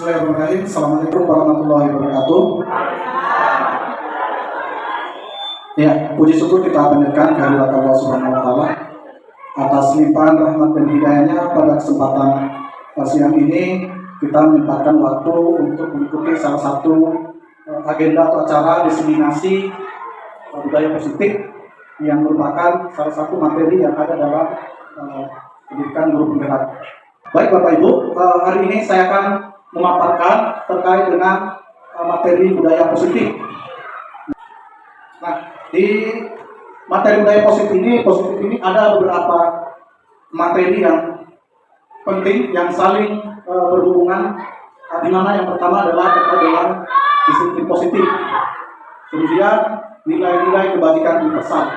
Bismillahirrahmanirrahim. Assalamualaikum warahmatullahi wabarakatuh. Ya, puji syukur kita panjatkan kehadirat Allah Subhanahu wa taala atas limpahan rahmat dan hidayahnya. Pada kesempatan siang ini kita menyempatkan waktu untuk mengikuti salah satu agenda atau acara diseminasi budaya positif yang merupakan salah satu materi yang ada dalam pendidikan guru penggerak. Baik Bapak Ibu, hari ini saya akan memaparkan terkait dengan materi budaya positif. Nah, di materi budaya positif ini ada beberapa materi yang penting yang saling berhubungan, di mana yang pertama adalah terkait dengan disiplin positif, kemudian nilai-nilai kebajikan universal,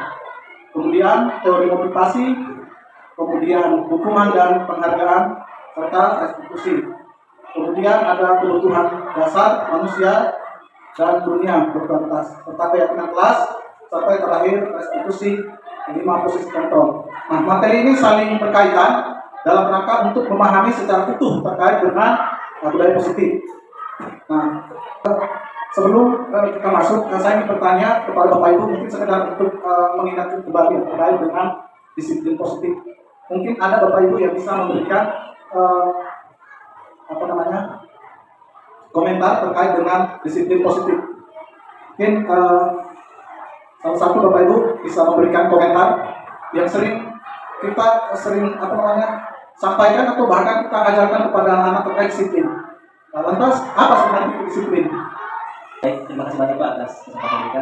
kemudian teori motivasi, kemudian hukuman dan penghargaan, serta restitusi. Kemudian ada kebutuhan dasar manusia dan dunia berkualitas, serta keyakinan kelas, serta yang terakhir restitusi, 5 posisi kontrol. Nah, materi ini saling berkaitan dalam rangka untuk memahami secara utuh terkait dengan budaya positif. Nah, sebelum kita masuk, saya ingin bertanya kepada Bapak Ibu, mungkin sekedar untuk mengingatkan kembali terkait dengan disiplin positif. Mungkin ada Bapak Ibu yang bisa memberikan komentar terkait dengan disiplin positif. Mungkin salah satu Bapak Ibu bisa memberikan komentar yang kita sering sampaikan atau bahkan kita ajarkan kepada anak-anak terkait disiplin. Lantas apa sebenarnya disiplin? Baik, terima kasih banyak Pak atas kesempatan kita.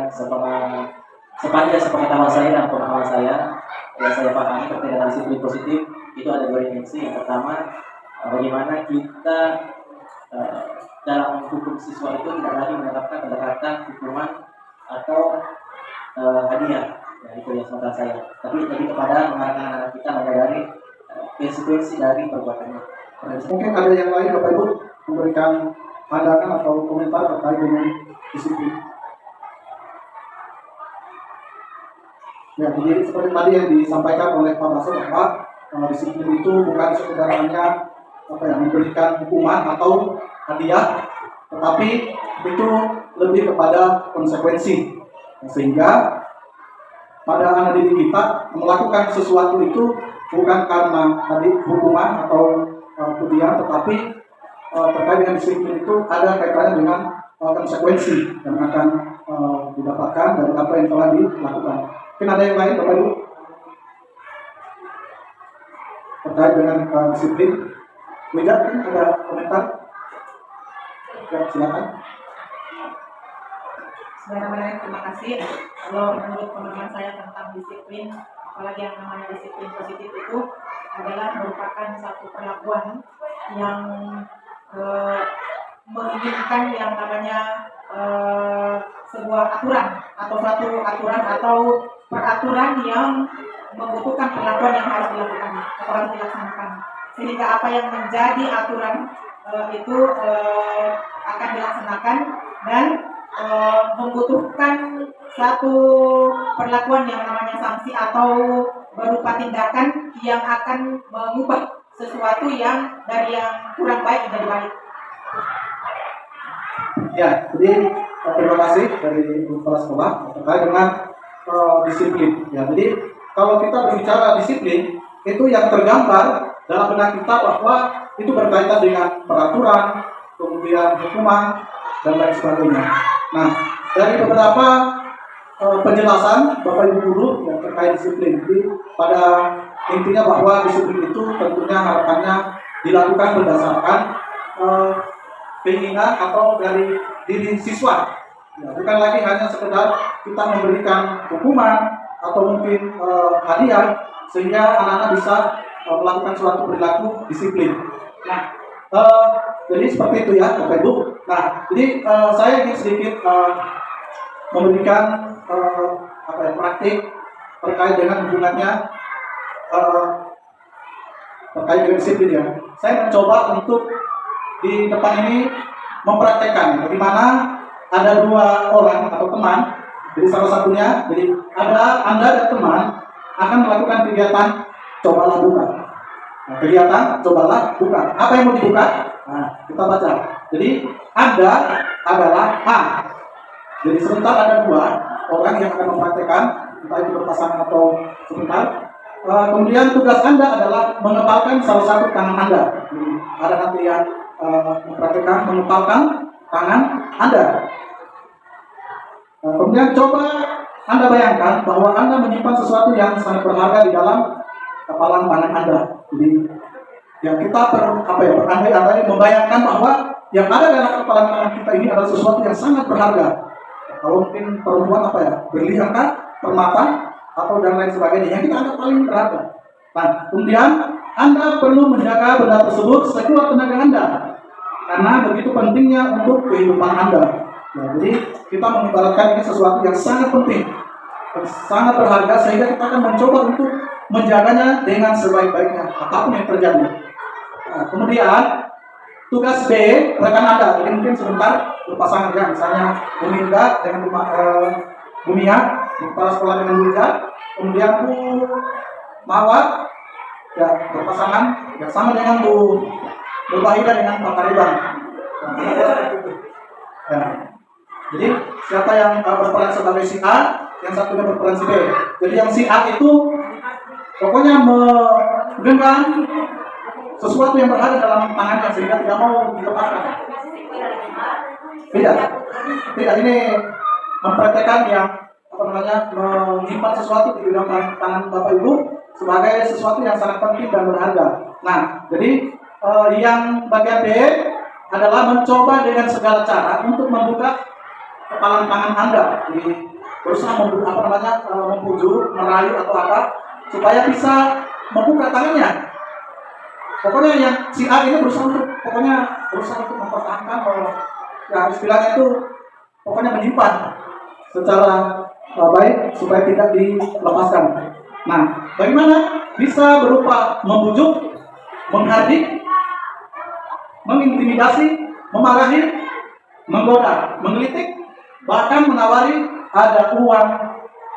Sepanjang sepengetahuan saya dan pengalaman saya, yang saya pahami terkait dengan disiplin positif itu ada 2 dimensi. Yang pertama, bagaimana kita dalam hukum siswa itu tidak lagi menerapkan pendekatan hukuman atau hadiah, ya, itu yang sementara saya. Tapi lebih kepada mengarahkan anak kita menyadari konsekuensi dari perbuatannya. Mungkin ada yang lain Bapak Ibu memberikan pandangan atau komentar terkait dengan disiplin. Ya, jadi seperti tadi yang disampaikan oleh Pak Baso bahwa disiplin itu bukan sekedar hanya memberikan hukuman atau hadiah, tetapi itu lebih kepada konsekuensi. Sehingga pada anak didik kita melakukan sesuatu itu bukan karena tadi hukuman atau hadiah, tetapi terkait dengan disiplin itu ada kaitannya dengan konsekuensi yang akan didapatkan dari apa yang telah dilakukan. Mungkin ada yang lain Bapak Ibu terkait dengan disiplin? Tidak, ada komentar? Ya, silakan. Sebenarnya terima kasih. Kalau menurut pemahaman saya tentang disiplin, apalagi yang namanya disiplin positif itu adalah merupakan satu perlakuan yang menginginkan yang namanya sebuah aturan atau suatu aturan atau peraturan yang membutuhkan perlakuan yang harus dilakukan atau harus dilaksanakan, sehingga apa yang menjadi aturan itu akan dilaksanakan dan membutuhkan satu perlakuan yang namanya sanksi atau berupa tindakan yang akan mengubah sesuatu yang dari yang kurang baik menjadi baik. Ya, jadi terima kasih dari Kepala Sekolah terkait dengan disiplin. Ya, jadi kalau kita berbicara disiplin, itu yang tergambar dalam benak kita bahwa itu berkaitan dengan peraturan, kemudian hukuman, dan lain sebagainya. Nah, dari beberapa penjelasan Bapak Ibu guru yang terkait disiplin, jadi pada intinya bahwa disiplin itu tentunya harapannya dilakukan berdasarkan keinginan atau dari diri siswa. Ya, bukan lagi hanya sekedar kita memberikan hukuman atau mungkin hadiah sehingga anak-anak bisa melakukan suatu perilaku disiplin. Nah, jadi seperti itu ya Bapak Ibu. Nah, jadi saya ingin sedikit memberikan praktik terkait dengan hubungannya terkait dengan disiplin ya. Saya mencoba untuk di depan ini mempraktekkan bagaimana ada 2 orang atau teman. Jadi salah satunya, jadi ada Anda dan teman akan melakukan kegiatan cobalah buka. Nah, kegiatan cobalah buka. Apa yang mau dibuka? Nah, kita baca. Jadi Anda adalah A. Jadi sebentar ada dua orang yang akan mempraktekkan, entah itu berpasangan atau sebentar. Kemudian tugas Anda adalah mengepalkan salah satu tangan Anda. Jadi, ada nanti yang mempraktekkan mengepalkan tangan Anda. Kemudian coba Anda bayangkan bahwa Anda menyimpan sesuatu yang sangat berharga di dalam kepalan tangan Anda. Jadi yang kita berandai-andai membayangkan bahwa yang ada dalam kepalan tangan kita ini adalah sesuatu yang sangat berharga. Kalau mungkin perempuan berlian kah, permata, atau dan lain sebagainya yang kita anggap paling berharga. Nah, kemudian Anda perlu menjaga benda tersebut sekuat tenaga Anda, karena begitu pentingnya untuk kehidupan Anda. Nah, jadi kita mengibaratkan ini sesuatu yang sangat penting, sangat berharga, sehingga kita akan mencoba untuk menjaganya dengan sebaik-baiknya apapun yang terjadi. Nah, kemudian tugas B rekan Anda, jadi mungkin sebentar berpasangan ya, misalnya Bumi Indah dengan Bu Mia, kepala sekolah dengan Bu Ida, kemudian Bu Mawar ya berpasangan ya sama dengan Bu Bahida dengan Pak Kariban. Ya. Jadi siapa yang berperan sebagai si A, yang satunya berperan si B. Jadi yang si A itu pokoknya menggenggam sesuatu yang berada dalam tangannya sehingga tidak mau dilepaskan. Tidak, ini mempraktekkan yang menyimpan sesuatu di dalam tangan Bapak Ibu sebagai sesuatu yang sangat penting dan berharga. Nah, jadi yang bagian B adalah mencoba dengan segala cara untuk membuka kepalan tangan Anda. Jadi berusaha membujuk, merayu atau apa supaya bisa membuka tangannya. Pokoknya yang si A ini berusaha untuk mempertahankan ya istilahnya itu pokoknya menyimpan secara baik supaya tidak dilepaskan. Nah, bagaimana bisa berupa membujuk, menghardik, mengintimidasi, memarahi, menggoda, menggelitik, bahkan menawari ada uang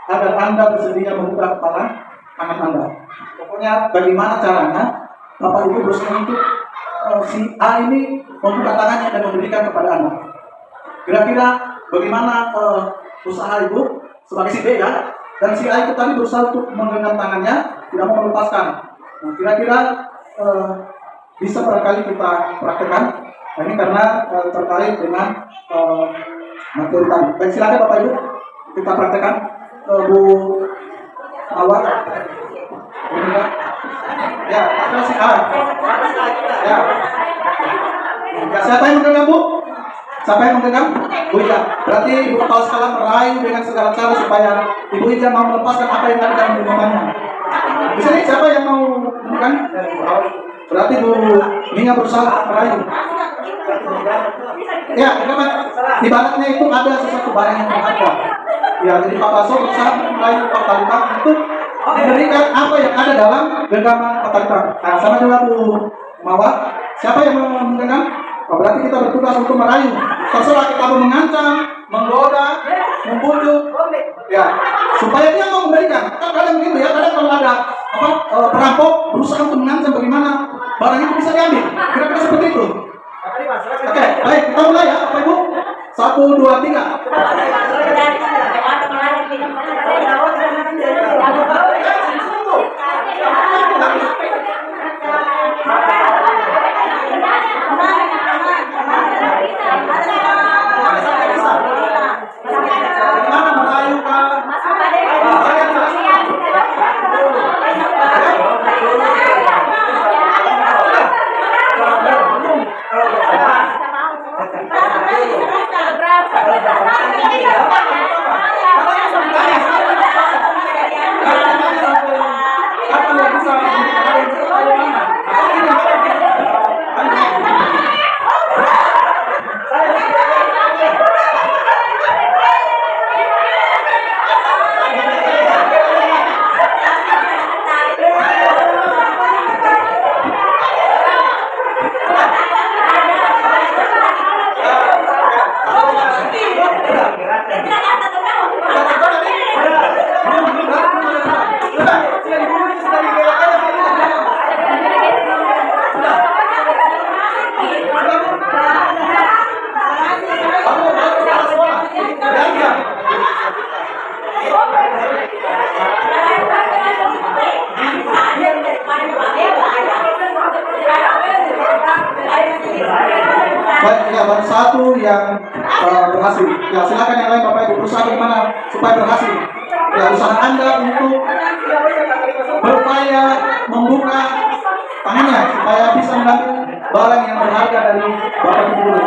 agar Anda bersedia membuka kepalan tangan Anda. Pokoknya bagaimana caranya Bapak Ibu berusaha untuk si A ini membuka tangannya dan memberikan kepada Anda. Kira-kira bagaimana usaha Ibu sebagai si B ya, dan si A itu tadi berusaha untuk menggenggam tangannya, tidak mau melepaskan. Nah, kira-kira bisa barangkali kita praktekkan. Nah, ini karena terkait dengan materi tadi. Baik, silakan Bapak Ibu kita praktekkan. Bu Awal, ya, ada si A. Ya. Ya, siapa yang menggenggam Bu? Siapa yang menggenggam? Bu Ija. Berarti Ibu Kepala Sekolah merayu dengan segala cara supaya Ibu Ija mau melepaskan apa yang ada dalam genggamannya. Di sini siapa yang mau menekan? Berarti Bu Mia berusaha merayu. Ya, ibaratnya itu ada sesuatu barang yang berharga. Ya, jadi Pak Baso berusaha merayu Pak Talibang untuk memberikan apa yang ada dalam genggaman Pak Talibang. Nah, sama juga Bu Mawar. Siapa yang mau menggenggam? Oh, berarti kita bertugas untuk merayu. Terserah kita mau mengancam, menggoda, membujuk, ya, supaya dia mau memberikan. Kan kadang begitu ya, kadang kalau ada perampok berusaha untuk mengancam bagaimana barang itu bisa diambil. Kira-kira seperti itu. Oke, baik, kita mulai ya, Bapak Ibu. 1, 2, 3. Bagaimana merayu Kak? baru satu yang berhasil. Ya, silakan yang lain Bapak Ibu berusaha bagaimana supaya berhasil. Ya, usaha Anda untuk berupaya membuka tangannya supaya bisa mengambil barang yang berharga dari Bapak Ibu guru.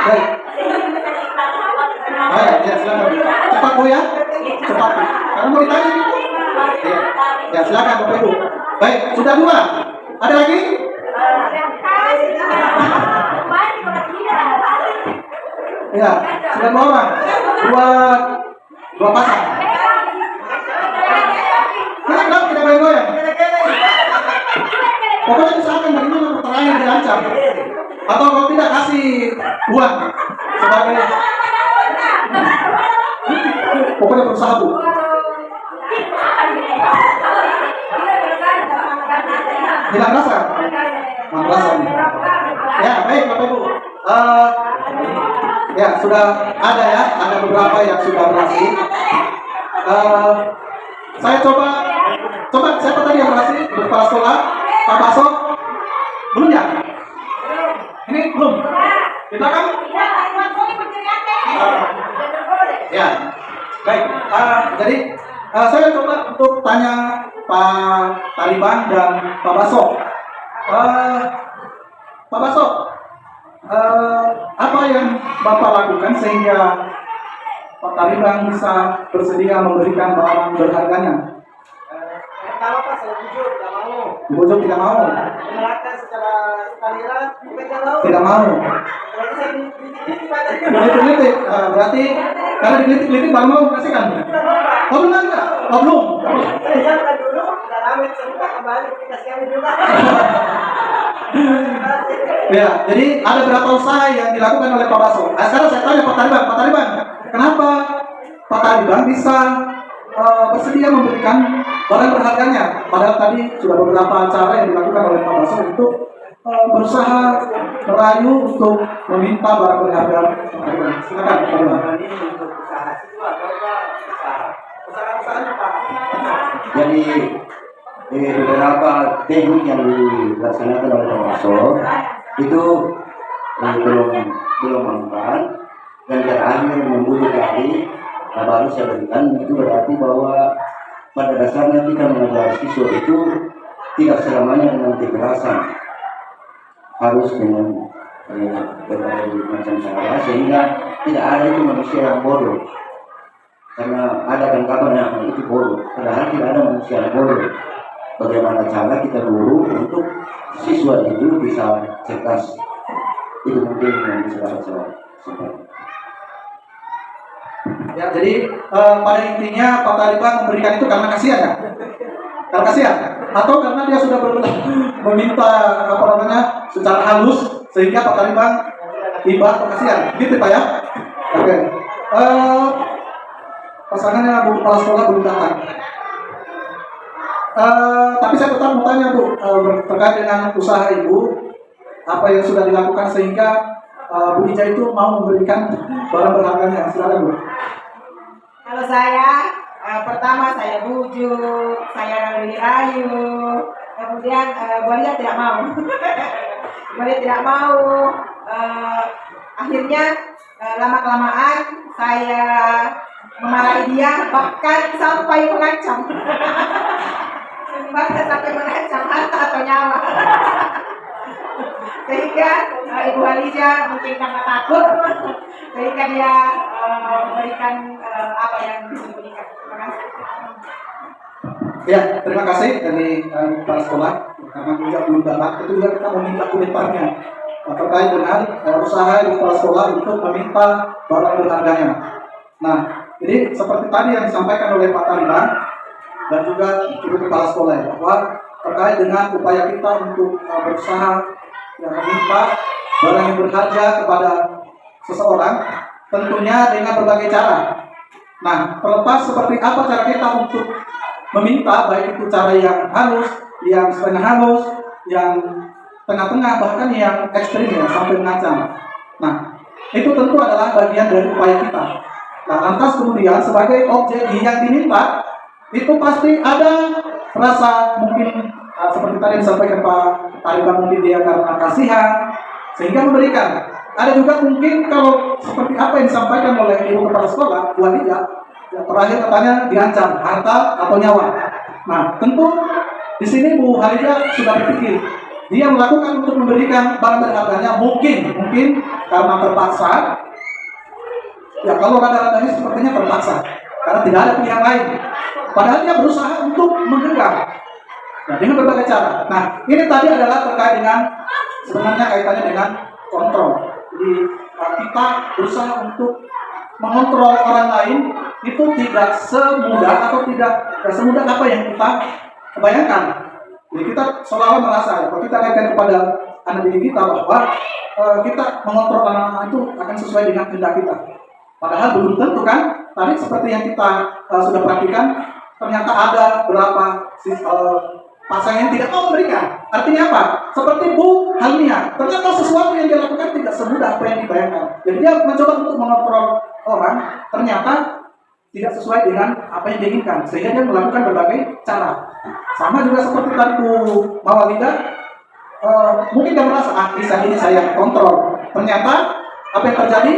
Baik. Baik, ya silakan. Cepat Bu ya. Cepat. Karena mau ditanya gitu. Ya, ya silakan Bapak Ibu. Baik, sudah 2. Ada lagi? Ya, sudah 2 orang. Dua pasang. Kenapa tidak goyang-goyang? Pokoknya usahakan bagaimana pertanyaan dirancang. Atau kalau tidak kasih uang sebagai pokoknya berusaha Bu. Tidak merasa? Merasa nih. Ya baik Bapak Ibu. Ya sudah ada ya, ada beberapa yang sudah berhasil. Saya coba siapa tadi yang berhasil? Kepala sekolah, Pak Baso? Belum ya? Ini belum. Di belakang? Ya, baik. Jadi saya coba untuk tanya Pak Taliban dan Pak Baso. Pak Baso, apa yang Bapak lakukan sehingga Pak Taliban bisa bersedia memberikan barang berharganya? Pertama Pak, saya jujur tidak mau. Dibujuk tidak mau. Menerapkan secara sukarela, tidak mau. Tidak mau. Berarti saya dikritik Pak. Dilitik-litik, berarti kalau dilitik-litik baru mau kasihkan. Oh benar nggak? Oh belum. Saya jangan dulu, sudah lama saya minta kembali kita siang juga. Ya, jadi ada beberapa usaha yang dilakukan oleh Pak Baso. Nah, sekarang saya tanya Pak Taliban, kenapa Pak Taliban bisa bersedia memberikan barang berharganya? Padahal tadi sudah beberapa cara yang dilakukan oleh Pak Baso untuk berusaha merayu untuk meminta barang berharga. Silakan Pak Taliban. Ini untuk usaha itu atau usaha? Usaha-usahanya Pak. Jadi beberapa teknik yang dilaksanakan oleh Pak Baso itu belum mempan dan terakhir membunuh lagi. Nah, baru saya berikan itu berarti bahwa pada dasarnya kita mengajar siswa itu tidak selamanya dengan kekerasan, harus dengan berbagai macam cara sehingga tidak ada itu manusia yang bodoh. Karena ada tangkapan yang itu bodoh, padahal tidak ada manusia yang bodoh. Bagaimana cara kita guru untuk siswa itu bisa cerdas, itu mungkin yang bisa saya sampaikan. Ya, jadi pada intinya Pak Taliban memberikan itu karena kasihan ya? Karena kasihan? Atau karena dia sudah meminta secara halus sehingga Pak Taliban tiba atau kasihan? Gitu Pak ya? Oke. Pasangannya Bu Kepala Sekolah belum datang. Tapi saya tetap mau tanya Bu, terkait dengan usaha Ibu, apa yang sudah dilakukan sehingga Bu Ija itu mau memberikan barang berharganya? Silakan Bu. Kalau saya, pertama saya bujuk, saya rayu, kemudian Bolia tidak mau. Bolia tidak mau. Akhirnya lama-kelamaan saya memarahi dia, bahkan sampai mengancam. Bahkan sampai mengancam harta atau nyawa. Sehingga Ibu Aliza mungkin karena takut, sehingga dia memberikan apa yang disembunyikan. Terima kasih. Ya, terima kasih dari Kepala Sekolah. Karena juga belum datang, itu juga kita meminta komentarnya terkait dengan usaha Kepala Sekolah untuk meminta barang berharganya. Nah, jadi seperti tadi yang disampaikan oleh Pak Taliban dan juga Ibu Kepala Sekolah ya, bahwa terkait dengan upaya kita untuk berusaha yang meminta barang yang berharga kepada seseorang, tentunya dengan berbagai cara. Nah, terlepas seperti apa cara kita untuk meminta, baik itu cara yang halus, yang setengah halus, yang tengah-tengah, bahkan yang ekstrim ya, sampai mengancam. Nah, itu tentu adalah bagian dari upaya kita. Nah, lantas kemudian sebagai objek yang diminta itu pasti ada rasa mungkin seperti tadi disampaikan Pak Tariban, mungkin dia karena kasihan sehingga memberikan. Ada juga mungkin kalau seperti apa yang disampaikan oleh ibu kepala sekolah, Bu Alida, yang terakhir katanya diancam harta atau nyawa. Nah, tentu di sini Bu Halida sudah berpikir, dia melakukan untuk memberikan barang berharganya mungkin karena terpaksa. Ya kalau rada-radanya sepertinya terpaksa, karena tidak ada pilihan lain. Padahal dia berusaha untuk menggenggam, nah, dengan berbagai cara. Nah, ini tadi adalah terkait dengan sebenarnya kaitannya dengan kontrol. Jadi kita berusaha untuk mengontrol orang lain itu tidak semudah atau tidak semudah apa yang kita bayangkan. Jadi kita selalu merasa kalau kita kaitkan kepada anak didik kita bahwa kita mengontrol anak-anak itu akan sesuai dengan kehendak kita. Padahal belum tentu kan. Tadi seperti yang kita sudah perhatikan, ternyata ada beberapa pasangan yang tidak mau memberikan. Artinya apa? Seperti Bu Halnia, ternyata sesuatu yang dia lakukan tidak semudah apa yang dibayangkan. Jadi dia mencoba untuk mengontrol orang, ternyata tidak sesuai dengan apa yang diinginkan, sehingga dia melakukan berbagai cara. Sama juga seperti tadi Bu Mawalida, mungkin dia merasa bisa ini saya kontrol. Ternyata apa yang terjadi?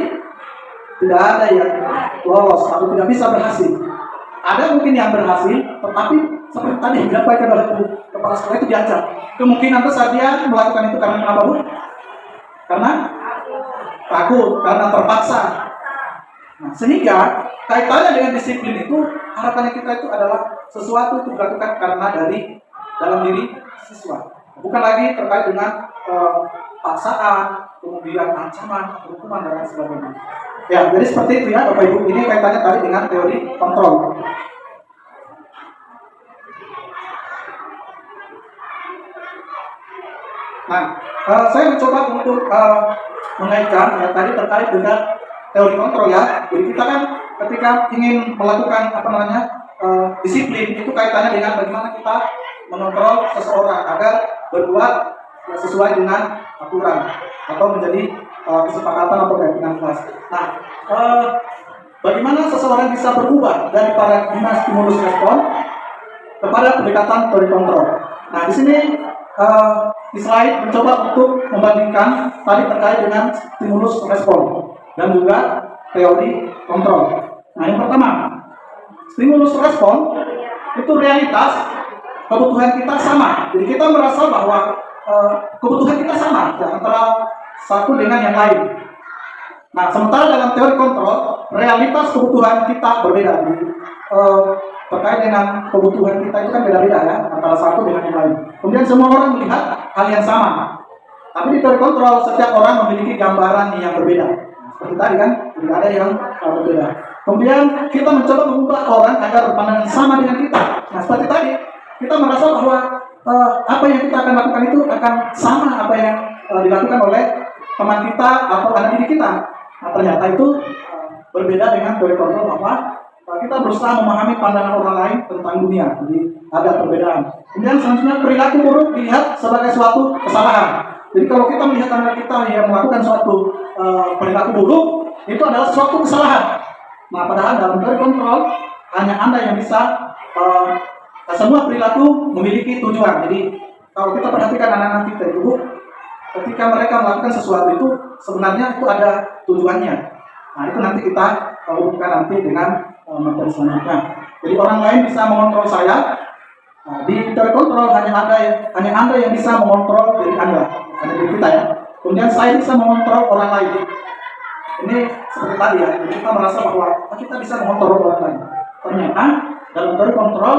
Tidak ada yang lolos atau tidak bisa berhasil. Ada mungkin yang berhasil, tetapi seperti tadi yang disampaikan oleh Bu Kepala Sekolah itu diancam. Kemungkinan besar dia melakukan itu karena apa, Bu? Karena takut, karena terpaksa. Nah, sehingga kaitannya dengan disiplin itu, harapannya kita itu adalah sesuatu itu dilakukan karena dari dalam diri siswa. Bukan lagi terkait dengan paksaan, kemudian ancaman, hukuman, dan lain sebagainya. Ya, jadi seperti itu ya Bapak Ibu. Ini kaitannya tadi dengan teori kontrol. Nah, saya mencoba untuk mengaitkan tadi terkait dengan teori kontrol ya. Jadi kita kan ketika ingin melakukan disiplin itu kaitannya dengan bagaimana kita mengontrol seseorang agar berbuat sesuai dengan aturan atau menjadi kesepakatan atau keyakinan kelas. Nah, bagaimana seseorang bisa berubah dari paradigma stimulus respon kepada pendekatan teori kontrol. Nah, di sini di slide mencoba untuk membandingkan tadi terkait dengan stimulus respon dan juga teori kontrol. Nah, yang pertama, stimulus respon itu realitas kebutuhan kita sama. Jadi kita merasa bahwa kebutuhan kita sama ya, antara satu dengan yang lain. Nah, sementara dalam teori kontrol, realitas kebutuhan kita berbeda. Jadi, terkait dengan kebutuhan kita itu kan beda-beda ya, antara satu dengan yang lain. Kemudian semua orang melihat hal yang sama. Tapi di teori kontrol, setiap orang memiliki gambaran yang berbeda. Seperti tadi kan, tidak ada yang berbeda. Kemudian kita mencoba mengubah orang agar berpandangan sama dengan kita. Nah, seperti tadi, kita merasa bahwa apa yang kita akan lakukan itu akan sama apa yang dilakukan oleh teman kita atau anak didik kita. Nah, ternyata itu berbeda dengan teori kontrol bahwa kita berusaha memahami pandangan orang lain tentang dunia. Jadi ada perbedaan. Kemudian selanjutnya perilaku buruk dilihat sebagai suatu kesalahan. Jadi kalau kita melihat anak kita yang melakukan suatu perilaku buruk, itu adalah suatu kesalahan. Nah, padahal dalam teori kontrol hanya Anda yang bisa semua perilaku memiliki tujuan. Jadi kalau kita perhatikan anak-anak kita itu, ketika mereka melakukan sesuatu itu sebenarnya itu ada tujuannya. Nah, itu nanti kita hubungkan nanti dengan materi selanjutnya. Jadi orang lain bisa mengontrol saya. Nah, di teori kontrol hanya Anda yang bisa mengontrol diri Anda, hanya diri kita ya. Kemudian saya bisa mengontrol orang lain. Ini seperti tadi ya. Jadi kita merasa bahwa kita bisa mengontrol orang lain. Ternyata dalam teori kontrol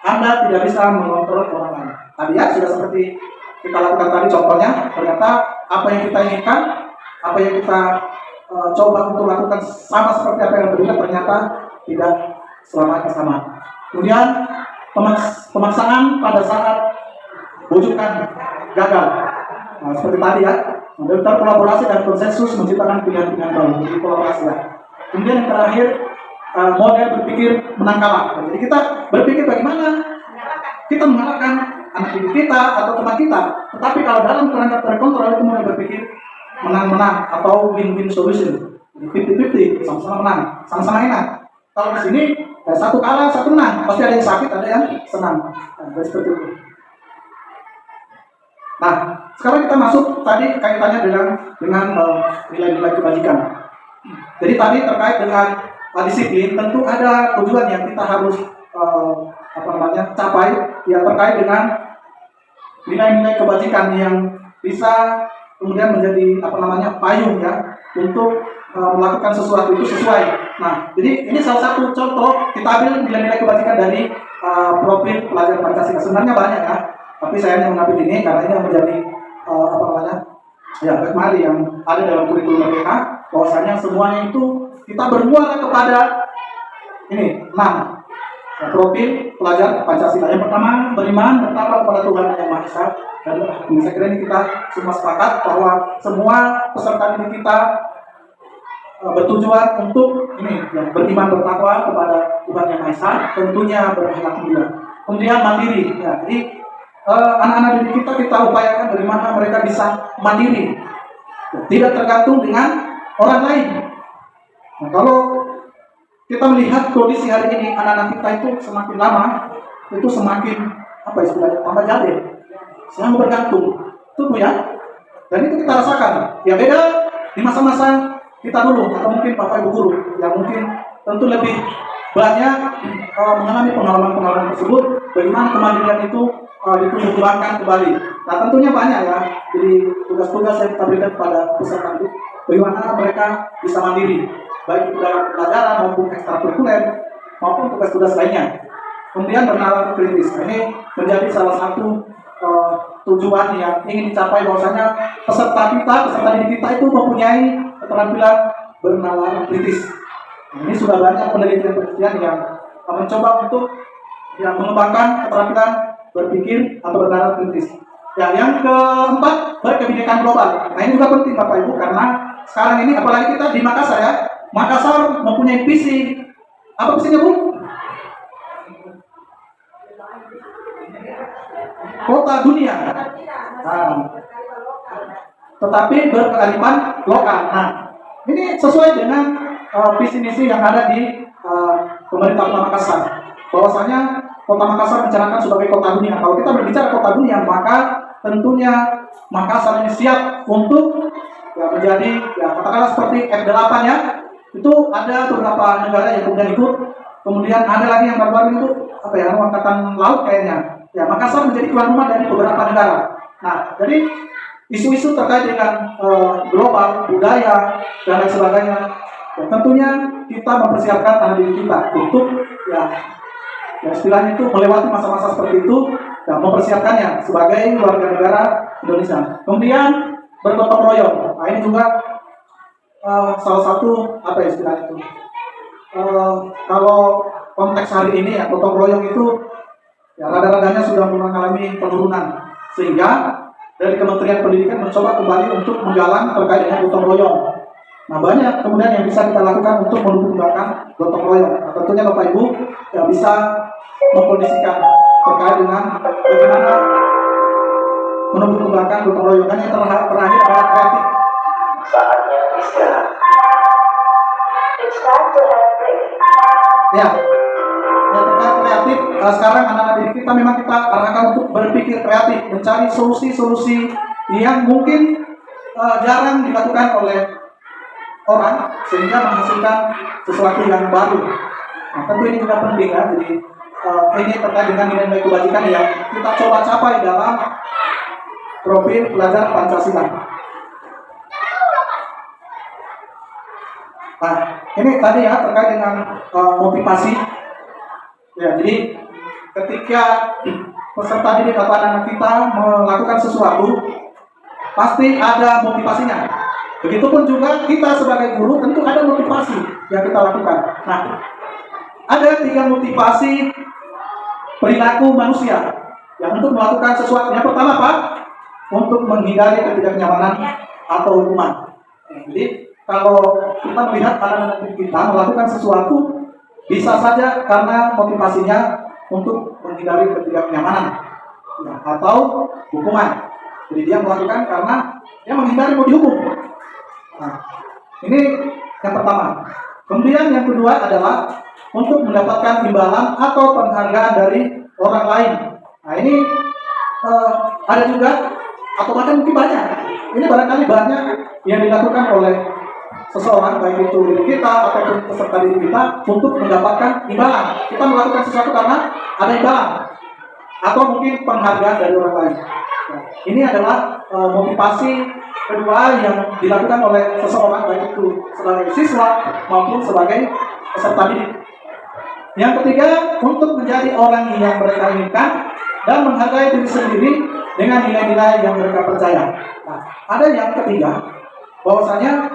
Anda tidak bisa mengontrol orang lain. Tadi ya sudah seperti kita lakukan tadi contohnya. Ternyata apa yang kita inginkan, apa yang kita coba untuk lakukan sama seperti apa yang berbeda, ternyata tidak selamanya sama. Kemudian pemaksaan pada saat bujukan gagal. Nah, seperti tadi ya, mendapat kolaborasi dan konsensus menciptakan pilihan-pilihan baru. Jadi kolaborasi ya. Kemudian yang terakhir, model berpikir menang kalah. Jadi kita berpikir bagaimana kita mengalahkan anak didik kita atau teman kita. Tetapi kalau dalam kerangka teori kontrol itu model berpikir menang-menang atau win-win solution. 50-50, sama-sama menang, sama-sama enak. Kalau di sini satu kalah, satu menang, pasti ada yang sakit, ada yang senang. Nah, seperti itu. Nah, sekarang kita masuk tadi kaitannya dengan nilai-nilai kebajikan. Jadi tadi terkait dengan disiplin, tentu ada tujuan yang kita harus capai, ya terkait dengan nilai-nilai kebajikan yang bisa kemudian menjadi payung ya untuk melakukan sesuatu itu sesuai. Nah, jadi ini salah satu contoh kita ambil nilai-nilai kebajikan dari profil pelajar Pancasila. Sebenarnya banyak ya, tapi saya hanya mengambil ini karena ini menjadi mari yang ada dalam kurikulum mereka, bahwasanya semuanya itu kita bermuara kepada ini 6 profil pelajar Pancasila. Yang pertama, beriman bertakwa kepada Tuhan Yang Maha Esa. Dan saya kira ini kita semua sepakat bahwa semua peserta didik kita bertujuan untuk ini beriman bertakwa kepada Tuhan Yang Maha Esa, tentunya berakhlak mulia. Kemudian mandiri. Ya, jadi anak-anak didik kita upayakan bagaimana mereka bisa mandiri, tidak tergantung dengan orang lain. Nah, kalau kita melihat kondisi hari ini, anak-anak kita itu semakin lama itu semakin istilahnya tambah jadil, selalu bergantung, itu Bu ya. Dan itu kita rasakan. Ya beda di masa-masa kita dulu atau mungkin Bapak Ibu guru yang mungkin tentu lebih banyak mengalami pengalaman-pengalaman tersebut, bagaimana kemandirian itu ditumbuhkan kembali. Nah tentunya banyak ya, jadi tugas-tugas yang kita berikan kepada peserta itu, bagaimana mereka bisa mandiri, baik itu dalam pelajaran maupun ekstrakurikuler maupun tugas-tugas lainnya. Kemudian bernalar kritis. Nah, ini menjadi salah satu tujuan yang ingin dicapai, bahwasanya peserta didik kita itu mempunyai keterampilan bernalar kritis. Nah, ini sudah banyak penelitian yang mencoba untuk mengembangkan keterampilan berpikir atau bernalar kritis. Ya, yang keempat, berkebinekaan global. Nah, ini juga penting Bapak Ibu, karena sekarang ini apalagi kita di Makassar ya. Makassar mempunyai visi. Apa visinya Bu? Kota dunia. Nah, tetapi berkearifan lokal. Nah, ini sesuai dengan visi misi yang ada di pemerintah Kota Makassar. Bahwasanya Kota Makassar mencanangkan sebagai kota dunia. Kalau kita berbicara kota dunia, maka tentunya Makassar ini siap untuk menjadi katakanlah seperti F8 ya. Itu ada beberapa negara yang kemudian ikut. Kemudian ada lagi yang baru-baru itu angkatan laut kayaknya. Ya, Makassar menjadi tuan rumah dari beberapa negara. Nah, jadi isu-isu terkait dengan global, budaya dan lain sebagainya. Ya, tentunya kita mempersiapkan anak didik kita untuk istilahnya itu melewati masa-masa seperti itu dan mempersiapkannya sebagai warga negara Indonesia. Kemudian bergotong royong. Nah, ini juga salah satu istilahnya itu. Kalau konteks hari ini gotong royong itu rada-radanya sudah mengalami penurunan, sehingga dari Kementerian Pendidikan mencoba kembali untuk menggalang terkait dengan gotong royong. Nah, banyak kemudian yang bisa kita lakukan untuk mendukungkan gotong royong. Nah, tentunya Bapak Ibu bisa mengkondisikan terkait dengan bagaimana mendukungkan gotong royong. Dan yang terakhir adalah kreatif. Saatnya istirahat. Ya, terkait kreatif, sekarang anak-anak didik kita memang kita arahkan untuk berpikir kreatif, mencari solusi-solusi yang mungkin jarang dilakukan oleh orang, sehingga menghasilkan sesuatu yang baru. Nah, tentu ini juga penting ya. Jadi ini terkait dengan nilai-nilai kebajikan yang kita coba capai dalam profil pelajar Pancasila. Nah, ini tadi ya terkait dengan motivasi. Ya, jadi ketika peserta didik atau anak-anak kita melakukan sesuatu, pasti ada motivasinya. Begitupun juga kita sebagai guru tentu ada motivasi yang kita lakukan. Nah, ada 3 motivasi perilaku manusia yang untuk melakukan sesuatu. Yang pertama apa? Untuk menghindari ketidaknyamanan atau hukuman. Jadi kalau kita melihat anak-anak kita melakukan sesuatu, bisa saja karena motivasinya untuk menghindari ketidaknyamanan atau hukuman. Jadi dia melakukan karena dia menghindari mau dihukum. Nah, ini yang pertama. Kemudian yang kedua adalah untuk mendapatkan imbalan atau penghargaan dari orang lain. Nah ini ada juga atau bahkan mungkin banyak. Ini barangkali banyak yang dilakukan oleh seseorang, baik itu diri kita ataupun peserta didik kita, untuk mendapatkan imbalan. Kita melakukan sesuatu karena ada imbalan atau mungkin penghargaan dari orang lain. Nah, ini adalah motivasi kedua yang dilakukan oleh seseorang, baik itu sebagai siswa maupun sebagai peserta didik. Yang ketiga, untuk menjadi orang yang mereka inginkan dan menghargai diri sendiri dengan nilai-nilai yang mereka percaya. Nah, ada yang ketiga, bahwasanya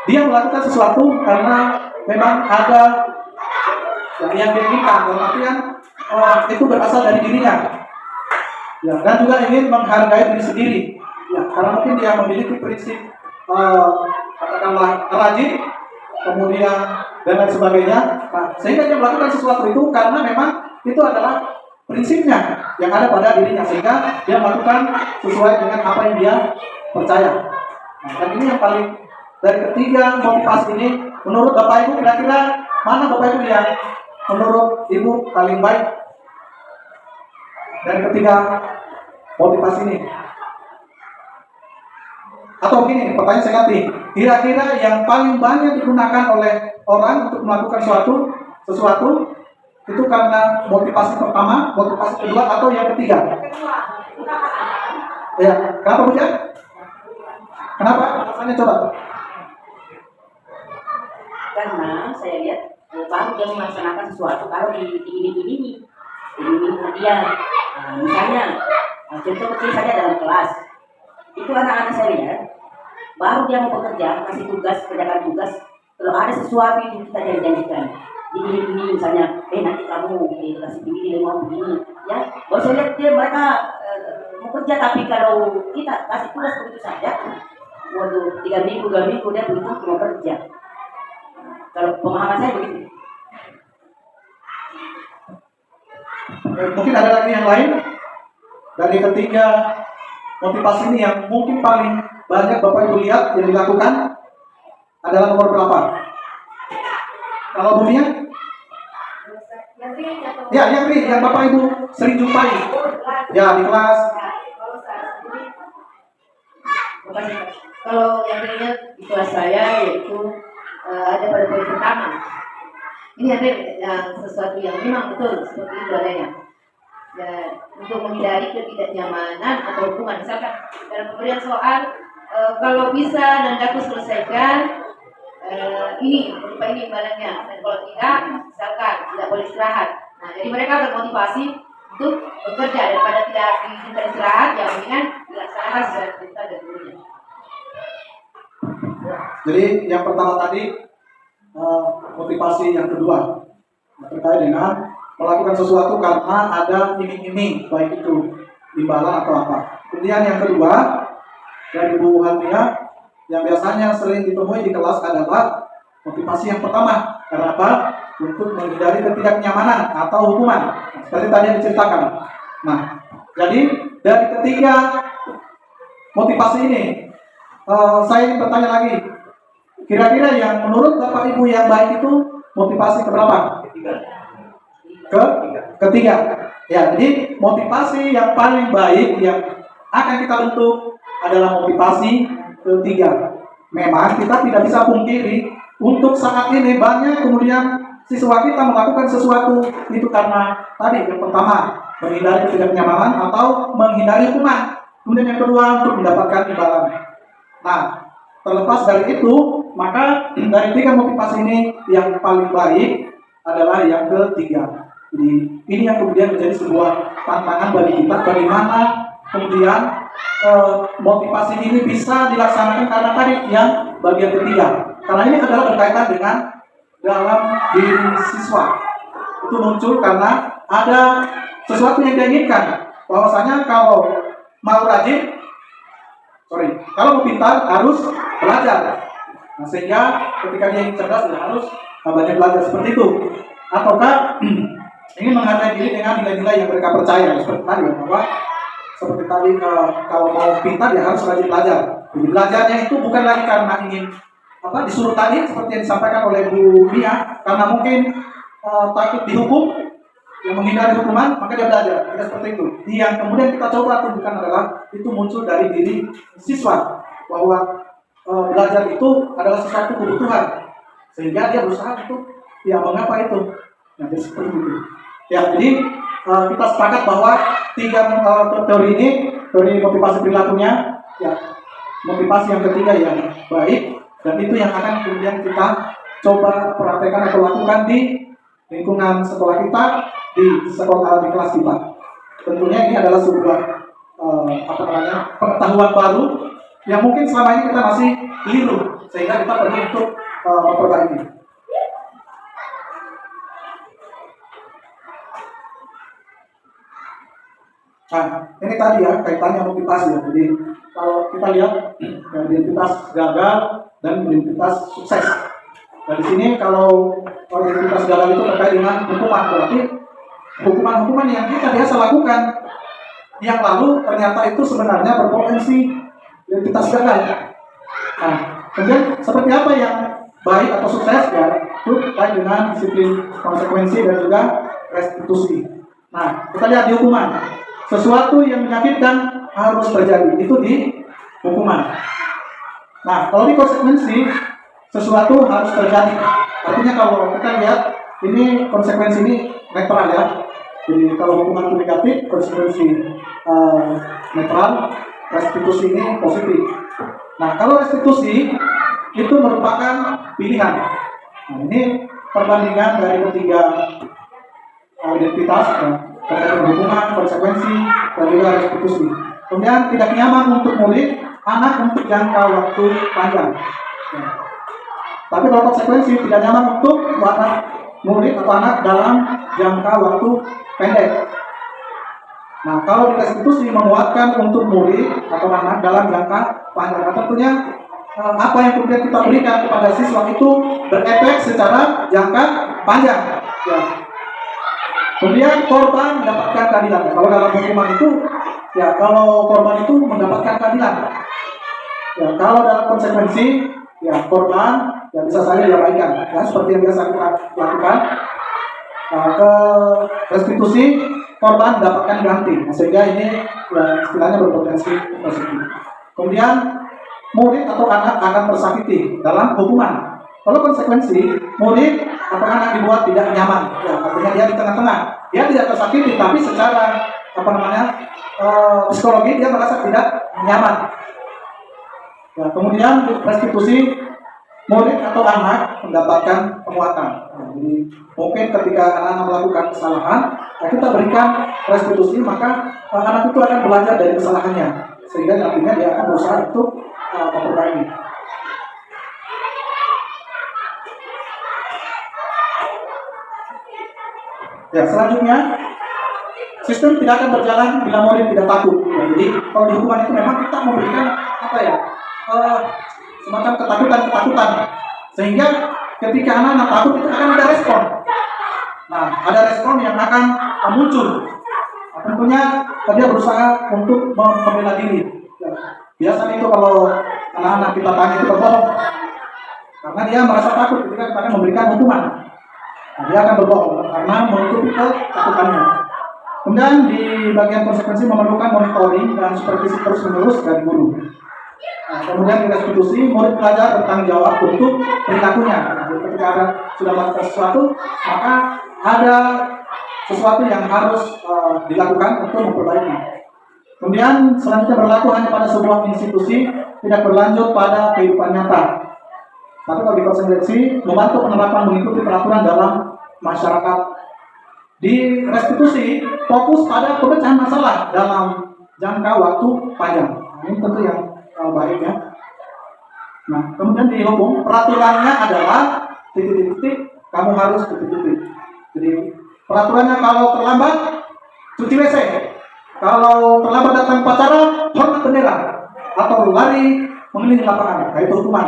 dia melakukan sesuatu karena memang ada yang diinginkan, dalam artian itu berasal dari dirinya. Ya, dan juga ingin menghargai diri sendiri. Ya, karena mungkin dia memiliki prinsip katakanlah rajin, kemudian dan lain sebagainya. Nah, sehingga dia melakukan sesuatu itu karena memang itu adalah prinsipnya yang ada pada dirinya, sehingga dia melakukan sesuai dengan apa yang dia percaya. Nah, dan ini yang paling dari ketiga motivasi ini, menurut Bapak Ibu kira-kira mana Bapak Ibu yang menurut Ibu paling baik dari ketiga motivasi ini? Atau begini, pertanyaan saya ganti. Kira-kira yang paling banyak digunakan oleh orang untuk melakukan sesuatu itu karena motivasi pertama, motivasi kedua, atau yang ketiga? Ya, kenapa Bu Jan? Kenapa? Alasannya coba. Karena saya lihat baru dia melaksanakan sesuatu kalau diiming-imingi hadiah. Misalnya contoh kecil saja dalam kelas, itu anak-anak saya lihat baru dia mau bekerja, kasih tugas, kerjakan tugas, kalau ada sesuatu itu kita janjikan ini misalnya, nanti kamu kasih begini, mau begini, ya. Baru saya lihat dia mereka mau kerja, tapi kalau kita kasih tugas begitu saja, waduh, 3 minggu dia belum tentu mau kerja. Kalau pemahaman saya begitu. Mungkin ada lagi yang lain dari ketiga motivasi ini yang mungkin paling banyak Bapak Ibu lihat yang dilakukan adalah nomor berapa? Kalau Bunia? Ya, yang Bapak Ibu sering jumpai. Ya, di kelas. Kalau yang teringat di kelas saya yaitu ada pada poin pertama. Ini ada yang sesuatu yang memang betul seperti itu adanya. Dan untuk menghindari ketidaknyamanan atau hubungan, misalkan dalam pemberian soal, kalau bisa Nandaku selesaikan ini, berupa ini imbalannya. Dan kalau tidak, misalkan tidak boleh istirahat. Nah, jadi mereka bermotivasi untuk bekerja daripada tidak diizinkan istirahat, yang mendingan dilaksanakan sesuai perintah dan gurunya. Jadi yang pertama tadi motivasi yang kedua terkait dengan melakukan sesuatu karena ada iming-iming, baik itu imbalan atau apa. Kemudian yang kedua dari Bu Hania yang biasanya sering ditemui di kelas adalah motivasi yang pertama, karena apa? Untuk menghindari ketidaknyamanan atau hukuman, seperti tadi yang diceritakan. Nah, jadi dari ketiga motivasi ini, saya ingin bertanya lagi, kira-kira yang menurut Bapak Ibu yang baik itu motivasi keberapa? Ketiga. Ya, jadi motivasi yang paling baik yang akan kita bentuk adalah motivasi ketiga. Memang kita tidak bisa pungkiri untuk saat ini banyak kemudian siswa kita melakukan sesuatu itu karena tadi yang pertama menghindari ketidaknyamanan atau menghindari hukuman. Kemudian yang kedua untuk mendapatkan imbalan. Nah, terlepas dari itu, maka dari tiga motivasi ini yang paling baik adalah yang ketiga. Jadi ini yang kemudian menjadi sebuah tantangan bagi kita, bagaimana kemudian motivasi ini bisa dilaksanakan karena tadi yang bagian ketiga. Karena ini adalah berkaitan dengan dalam diri siswa. Itu muncul karena ada sesuatu yang diinginkan. Bahwasanya kalau mau rajin, kalau mau pintar harus belajar. Nah, sehingga ketika dia ingin cerdas dia harus banyak belajar seperti itu. Ataukah ingin menghargai diri dengan nilai-nilai yang mereka percaya, seperti tadi bahwa seperti tadi kalau mau pintar ya harus rajin belajar. Jadi belajarnya itu bukan lagi karena ingin disuruh tadi seperti yang disampaikan oleh Bu Mia, karena mungkin takut dihukum, yang menghindari hukuman, maka dia belajar. Tidak seperti itu. Yang kemudian kita coba tunjukkan adalah itu muncul dari diri siswa, bahwa belajar itu adalah sesuatu kebutuhan, sehingga dia berusaha untuk mengapa itu. Nah, jadi seperti itu. Ya, jadi kita sepakat bahwa 3 teori ini, teori motivasi perilakunya, ya, motivasi yang ketiga yang baik, dan itu yang akan kemudian kita coba praktekkan atau lakukan di lingkungan sekolah kita, di kelas kita. Tentunya ini adalah sebuah pengetahuan baru yang mungkin selama ini kita masih keliru, sehingga kita perlu untuk memperbaiki. Nah, ini tadi ya kaitannya motivasi ya. Jadi kalau kita lihat identitas gagal dan identitas sukses. Nah, di sini kalau identitas gagal itu terkait dengan hukuman, berarti hukuman-hukuman yang kita biasa lakukan yang lalu ternyata itu sebenarnya berpotensi identitas gagal. Nah, kemudian seperti apa yang baik atau sukses ya, itu terkait dengan disiplin konsekuensi dan juga restitusi. Nah, kita lihat di hukuman. Sesuatu yang menyakitkan harus terjadi, itu di hukuman. Nah, kalau di konsekuensi, sesuatu harus terjadi. Artinya kalau kita lihat, ini konsekuensi ini netral ya. Jadi kalau hukuman itu negatif, konsekuensi netral, restitusi ini positif. Nah, kalau restitusi itu merupakan pilihan. Nah, ini perbandingan dari ketiga identitas ya, terkait dengan hukuman, konsekuensi, dan juga restitusi. Kemudian tidak nyaman untuk murid, anak untuk jangka waktu panjang. Ya. Tapi kalau konsekuensi tidak nyaman untuk murid atau anak dalam jangka waktu pendek. Nah, kalau di restitusi menguatkan untuk murid atau anak dalam jangka panjang, tentunya apa yang kemudian kita berikan kepada siswa itu berefek secara jangka panjang. Ya. Kemudian korban mendapatkan keadilan. Kalau dalam hukuman itu, ya kalau korban itu mendapatkan keadilan. Ya, kalau dalam konsekuensi, ya korban ya bisa saja diabaikan. Ya, seperti yang biasa kita lakukan. Ke restitusi, korban mendapatkan ganti. Nah, sehingga ini ya istilahnya berpotensi positif. Kemudian murid atau anak akan tersakiti dalam hukuman. Kalau konsekuensi, murid atau anak dibuat tidak nyaman, ya artinya dia di tengah-tengah, dia tidak tersakiti, tapi secara psikologi dia merasa tidak nyaman. Ya, kemudian restitusi, murid atau anak mendapatkan penguatan. Nah, jadi mungkin ketika anak-anak melakukan kesalahan, kita berikan restitusi, maka anak itu akan belajar dari kesalahannya, sehingga nantinya dia akan berusaha untuk memperbaiki. Ya, selanjutnya sistem tidak akan berjalan bila murid tidak takut. Ya, jadi kalau di hukuman itu memang kita memberikan semacam ketakutan, sehingga ketika anak-anak takut itu akan ada respon. Nah, ada respon yang akan muncul. Nah, tentunya dia berusaha untuk membela diri. Ya, biasanya itu kalau anak-anak kita tanya itu berbohong, karena dia merasa takut ketika kita akan memberikan hukuman. Nah, dia akan berbohong karena menutupi ketakutannya. Kemudian di bagian konsekuensi memerlukan monitoring dan supervisi terus-menerus dari guru. Nah, kemudian di restitusi, murid belajar bertanggung jawab untuk perilakunya. Nah, ketika sudah melakukan sesuatu, maka ada sesuatu yang harus dilakukan untuk memperbaiki. Kemudian selanjutnya berlaku hanya pada sebuah institusi, tidak berlanjut pada kehidupan nyata. Tapi kalau di konsekuensi, membantu penerapan mengikuti peraturan dalam masyarakat. Di restitusi, fokus pada pemecahan masalah dalam jangka waktu panjang. Nah, ini tentu yang baik ya. Nah, kemudian di hukum, peraturannya adalah titik-titik, kamu harus titik-titik. Jadi peraturannya kalau terlambat, cuci WC. Kalau terlambat datang upacara, hormat bendera. Atau lari mengelilingi lapangan. Nah, itu hukuman.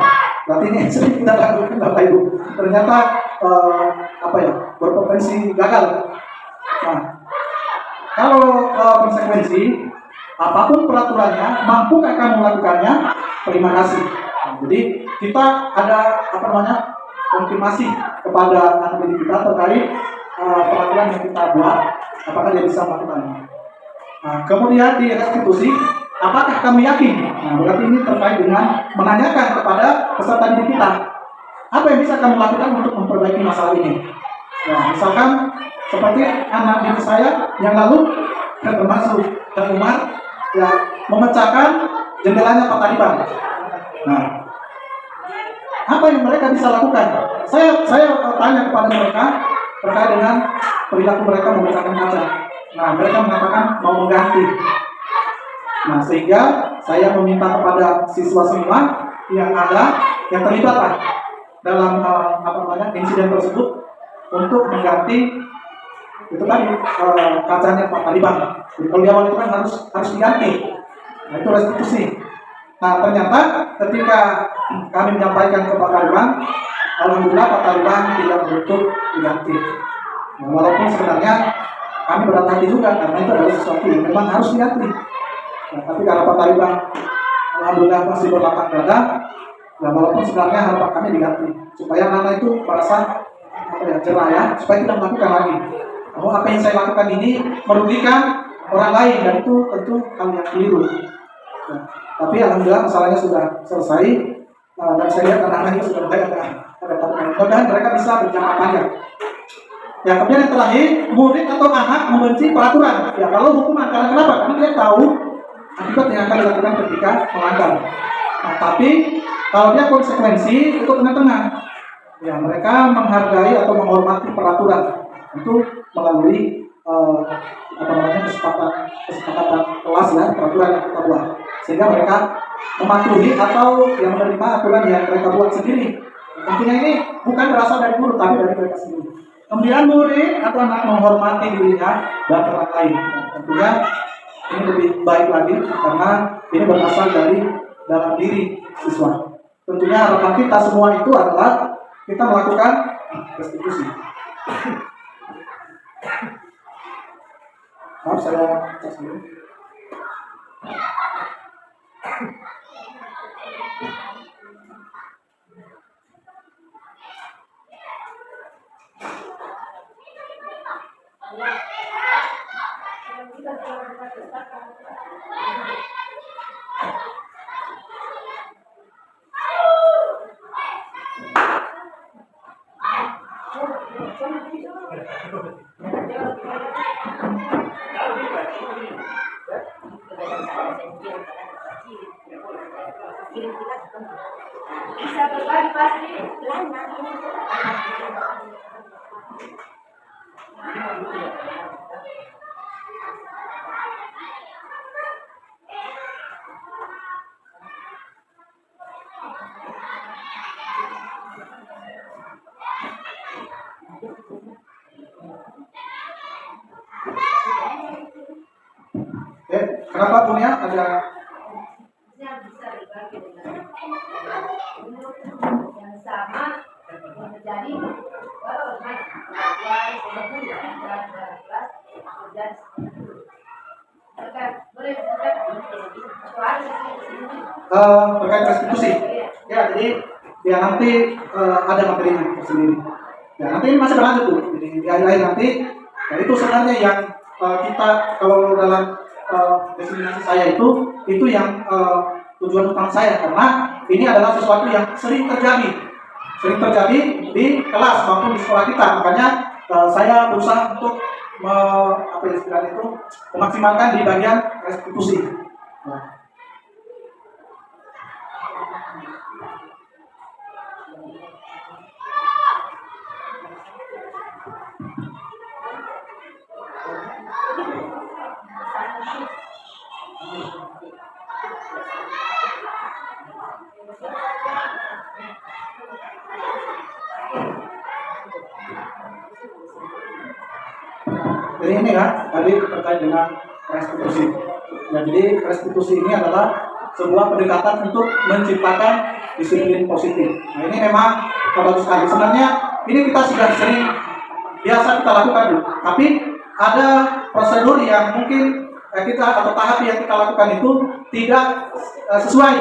Berarti ini sering kita lakukan Bapak Ibu. Ternyata berpotensi gagal. Nah, kalau konsekuensi, apapun peraturannya, mampukah kamu melakukannya? Terima kasih. Nah, jadi kita ada konfirmasi kepada anak didik kita terkait peraturan yang kita buat, apakah dia bisa melakukannya. Nah, kemudian di restitusi, apakah kami yakin? Nah, berarti ini terkait dengan menanyakan kepada peserta didik kita, apa yang bisa kami lakukan untuk memperbaiki masalah ini. Nah, misalkan seperti anak didik saya yang lalu, termasuk dan Umar, ya memecahkan jendelanya Pak Taliban. Nah, apa yang mereka bisa lakukan? Saya tanya kepada mereka terkait dengan perilaku mereka memecahkan kaca. Nah, mereka mengatakan mau mengganti. Nah, sehingga saya meminta kepada siswa semua yang terlibat dalam insiden tersebut untuk mengganti itu tadi kacanya Pak Taliban. Jadi kalau di awal itu kan harus diganti. Nah, itu restitusi. Nah, ternyata ketika kami menyampaikan ke Pak Taliban, alhamdulillah Pak Taliban tidak menuntut diganti. Nah, walaupun sebenarnya kami berat hati juga karena itu adalah sesuatu yang memang harus diganti. Nah, tapi karena Pak Taliban alhamdulillah masih berlapang dada, ya walaupun sebenarnya harapan kami diganti supaya anak itu merasa jerah ya, supaya tidak melakukan lagi. Oh, apa yang saya lakukan ini merugikan orang lain dan itu tentu hal yang keliru. Nah, tapi alhamdulillah masalahnya sudah selesai dan saya lihat anak-anak itu sudah banyak mudah-mudahan mereka bisa berjangka panjang. Ya, kemudian yang terakhir, murid atau anak membenci peraturan. Ya, kalau hukuman, karena kenapa? Karena dia tahu akibat yang akan dilakukan ketika melanggar. Nah, tapi kalau dia konsekuensi itu tengah-tengah. Ya, mereka menghargai atau menghormati peraturan itu melalui kesepakatan kelas ya, peraturan yang kita buat, sehingga mereka mematuhi atau yang menerima aturan yang mereka buat sendiri. Tentunya ini bukan berasal dari guru tapi dari mereka sendiri. Kemudian murid atau anak menghormati dirinya dan orang lain. Tentunya ini lebih baik lagi karena ini berasal dari dalam diri siswa. Tentunya harapan kita semua itu adalah kita melakukan restitusi. Maaf, saya cek dulu. Bisa berbagi pasti. Kenapa punya ada Yang bisa dibagi dengan yang sama yang terjadi kalau naik terkait restitusi. Ya, jadi ya nanti ada materinya tersendiri. Ya, nanti ini masih berlanjut tuh. Jadi di akhir-akhir nanti, ya itu sebenarnya yang kita kalau dalam definisi saya itu yang tujuan utama saya, karena ini adalah sesuatu yang sering terjadi di kelas maupun di sekolah kita. Makanya saya berusaha untuk memaksimalkan di bagian restitusi. Nah. Jadi ini ya, tadi terkait dengan restitusi. Ya, jadi restitusi ini adalah sebuah pendekatan untuk menciptakan disiplin positif. Nah, ini memang bagus sekali. Sebenarnya ini kita sudah sering biasa kita lakukan, tapi ada prosedur yang mungkin kita atau tahap yang kita lakukan itu tidak sesuai,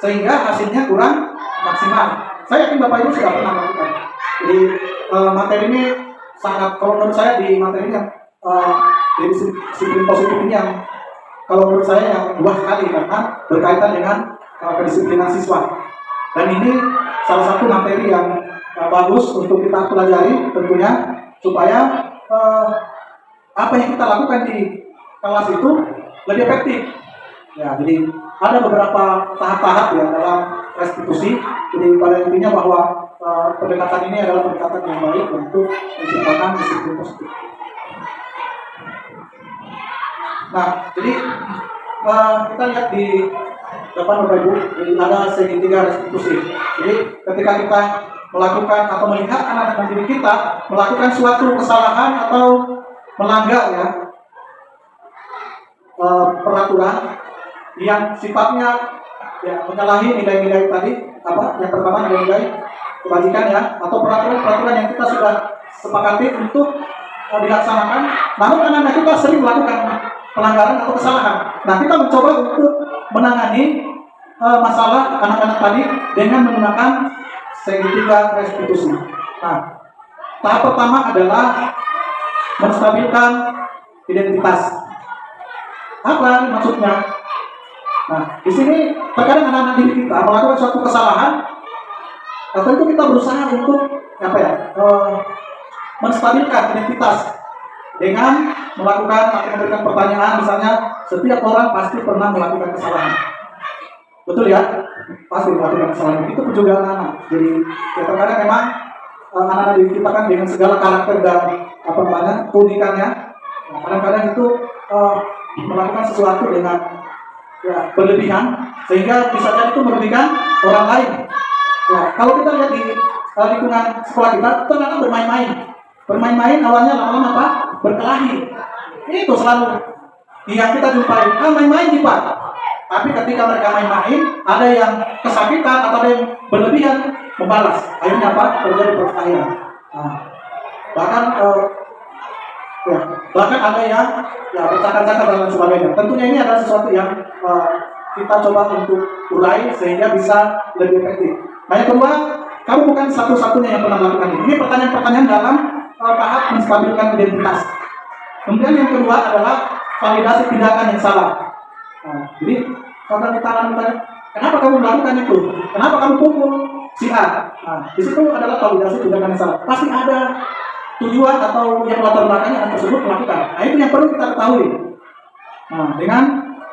sehingga hasilnya kurang maksimal. Saya yakin Bapak Ibu sudah pernah melakukan. Jadi materi ini sangat, kalau menurut saya di materi yang dari disiplin positif ini yang kalau menurut saya yang luas sekali karena berkaitan dengan kedisiplinan siswa. Dan ini salah satu materi yang bagus untuk kita pelajari tentunya supaya apa yang kita lakukan di kelas itu lebih efektif. Ya, jadi ada beberapa tahap-tahap ya dalam restitusi. Jadi pada intinya bahwa pendekatan ini adalah pendekatan yang baik untuk menciptakan disiplin positif. Nah, jadi kita lihat di depan Bapak Ibu, jadi ada segitiga restitusi. Jadi ketika kita melakukan atau melihat anak-anak didik kita melakukan suatu kesalahan atau melanggar ya peraturan yang sifatnya ya menyalahi nilai-nilai tadi, apa yang pertama nilai-nilai kebajikan ya, atau peraturan-peraturan yang kita sudah sepakati untuk dilaksanakan, namun anak-anak kita sering melakukan pelanggaran atau kesalahan. Nah, kita mencoba untuk menangani masalah anak-anak tadi dengan menggunakan segitiga restitusi. Nah, tahap pertama adalah menstabilkan identitas. Apa maksudnya? Nah, di sini terkadang anak-anak didik kita melakukan suatu kesalahan, atau itu kita berusaha untuk apa ya, menstabilkan identitas dengan melakukan atau memberikan pertanyaan, misalnya setiap orang pasti pernah melakukan kesalahan. Betul ya? Pasti melakukan kesalahan. Itu pun juga anak-anak. Jadi ya terkadang memang anak-anak didik kita kan dengan segala karakter dan apa namanya keunikannya, nah, kadang-kadang itu melakukan sesuatu dengan ya, berlebihan sehingga bisa jadi itu merugikan orang lain. Ya, kalau kita lihat di lingkungan sekolah kita, itu anak-anak bermain-main awalnya lama-lama apa? Berkelahi. Itu selalu yang kita jumpai. Main-main di Pak. Tapi ketika mereka main-main, ada yang kesakitan atau ada yang berlebihan membalas. Akhirnya apa? Terjadi perkelahian. Nah, bahkan ada yang ya bercakap-cakap dan lain sebagainya. Tentunya ini adalah sesuatu yang kita coba untuk urai sehingga bisa lebih efektif. Nah, yang kedua, kamu bukan satu-satunya yang pernah melakukan ini. Ini pertanyaan-pertanyaan dalam tahap menstabilkan identitas. Kemudian yang kedua adalah validasi tindakan yang salah. Nah, jadi kalau kita bertanya, kenapa kamu melakukan itu? Kenapa kamu pukul si A? Nah, di situ adalah validasi tindakan yang salah. Pasti ada tujuan atau yang latar belakangnya anak tersebut melakukan. Nah, itu yang perlu kita ketahui. Nah, dengan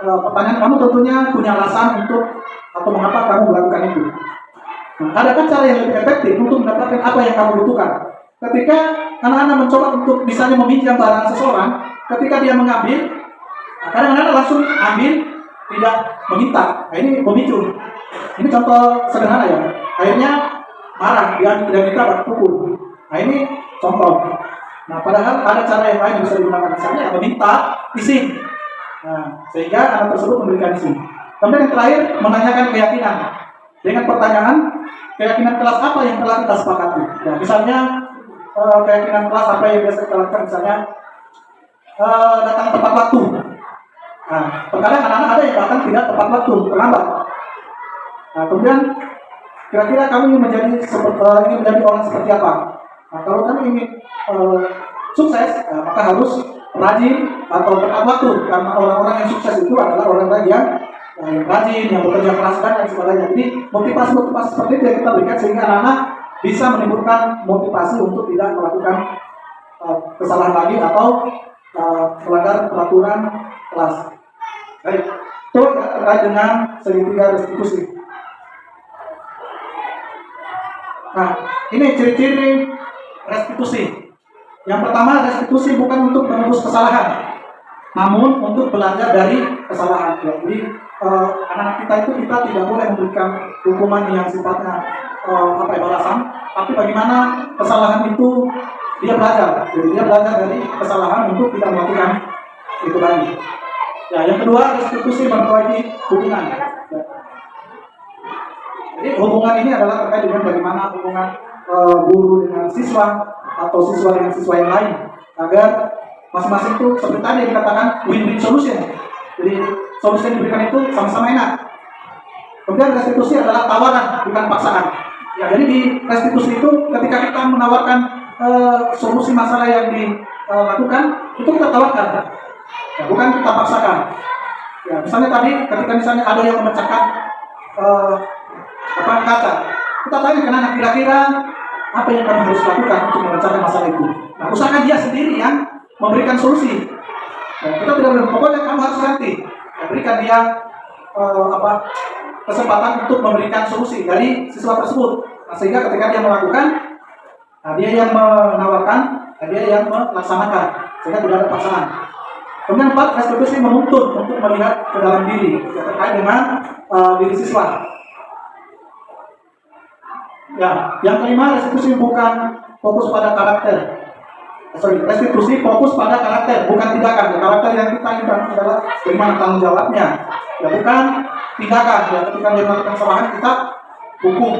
pertanyaan kamu tentunya punya alasan untuk atau mengapa kamu melakukan itu. Nah, adakah cara yang lebih efektif untuk mendapatkan apa yang kamu butuhkan? Ketika anak-anak mencoba untuk misalnya meminjam barang seseorang, ketika dia mengambil, nah, kadang anak-anak langsung ambil, tidak meminta. Nah, ini memicu. Ini contoh sederhana ya. Akhirnya marah, dia tidak minta, pukul. Nah, ini contoh. Nah, padahal ada cara yang lain yang bisa digunakan, misalnya meminta izin. Nah, sehingga anak tersebut memberikan izin. Kemudian yang terakhir, menanyakan keyakinan. Dengan pertanyaan, keyakinan kelas apa yang telah kita sepakati? Ya, misalnya keyakinan kelas apa yang biasa kita lakukan, misalnya datang tepat waktu. Nah, terkadang anak-anak ada yang datang tidak tepat waktu, terlambat. Nah, kemudian kira-kira kamu ingin menjadi orang seperti apa? Nah, kalau kamu ingin sukses, maka harus rajin atau tepat waktu, karena orang-orang yang sukses itu adalah orang-orang yang rajin, yang bekerja keras dan lain sebagainya. Jadi motivasi-motivasi seperti itu yang kita berikan sehingga anak-anak bisa menimbulkan motivasi untuk tidak melakukan kesalahan lagi atau melanggar peraturan kelas. Baik, itu terkait dengan segitiga restitusi. Nah, ini ciri-ciri restitusi. Yang pertama, restitusi bukan untuk menebus kesalahan, namun untuk belajar dari kesalahan. Ya, jadi anak-anak kita itu kita tidak boleh memberikan hukuman yang sifatnya balasan, tapi bagaimana kesalahan itu dia belajar. Jadi dia belajar dari kesalahan untuk tidak melakukan itu lagi. Ya, yang kedua, restitusi memperbaiki hubungan. Ya. Jadi hubungan ini adalah terkait dengan bagaimana hubungan guru dengan siswa atau siswa dengan siswa yang lain agar masing-masing itu seperti tadi yang dikatakan win-win solution. Jadi solusi yang diberikan itu sama-sama enak. Kemudian restitusi adalah tawaran, bukan paksaan. Ya, jadi di restitusi itu ketika kita menawarkan solusi masalah yang dilakukan, itu kita tawarkan, ya, bukan kita paksakan. Ya, misalnya tadi ketika misalnya ada yang memecahkan kaca, kita tanya ke anak kira-kira apa yang kamu harus lakukan untuk memecahkan masalah itu. Nah, usahakan dia sendiri yang memberikan solusi. Ya, kita tidak boleh, pokoknya kamu harus nanti ya, berikan dia kesempatan untuk memberikan solusi dari siswa tersebut. Nah, sehingga ketika dia melakukan, nah, dia yang menawarkan, nah, dia yang melaksanakan, sehingga tidak ada paksaan. Kemudian 4, restitusi menuntut untuk melihat ke dalam diri terkait dengan diri siswa. Ya, yang kelima, restitusi bukan fokus pada karakter. Restitusi fokus pada karakter, bukan tindakan. Karakter yang kita inginkan adalah bagaimana tanggung jawabnya. Ya, bukan tindakan. Ya, ketika dia melakukan kesalahan, kita hukum.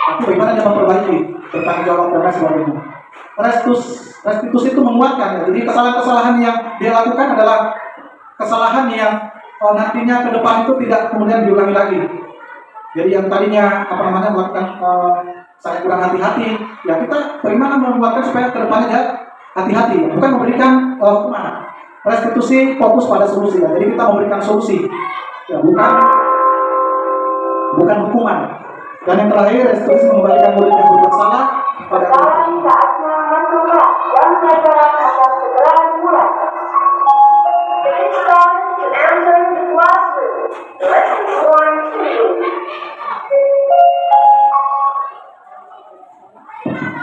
Tapi bagaimana dia memperbaiki, bertanggung jawab dan lain sebagainya. Restitusi itu menguatkan. Ya. Jadi kesalahan-kesalahan yang dia lakukan adalah kesalahan yang nantinya ke depan itu tidak kemudian diulangi lagi. Jadi yang tadinya melakukan saya kurang hati-hati, ya kita bagaimana membuatkan supaya ke depannya dia hati-hati, bukan memberikan hukuman. Restitusi fokus pada solusi, ya. Jadi kita memberikan solusi, ya, bukan hukuman. Dan yang terakhir, restitusi mengembalikan murid yang berbuat salah kepada guru.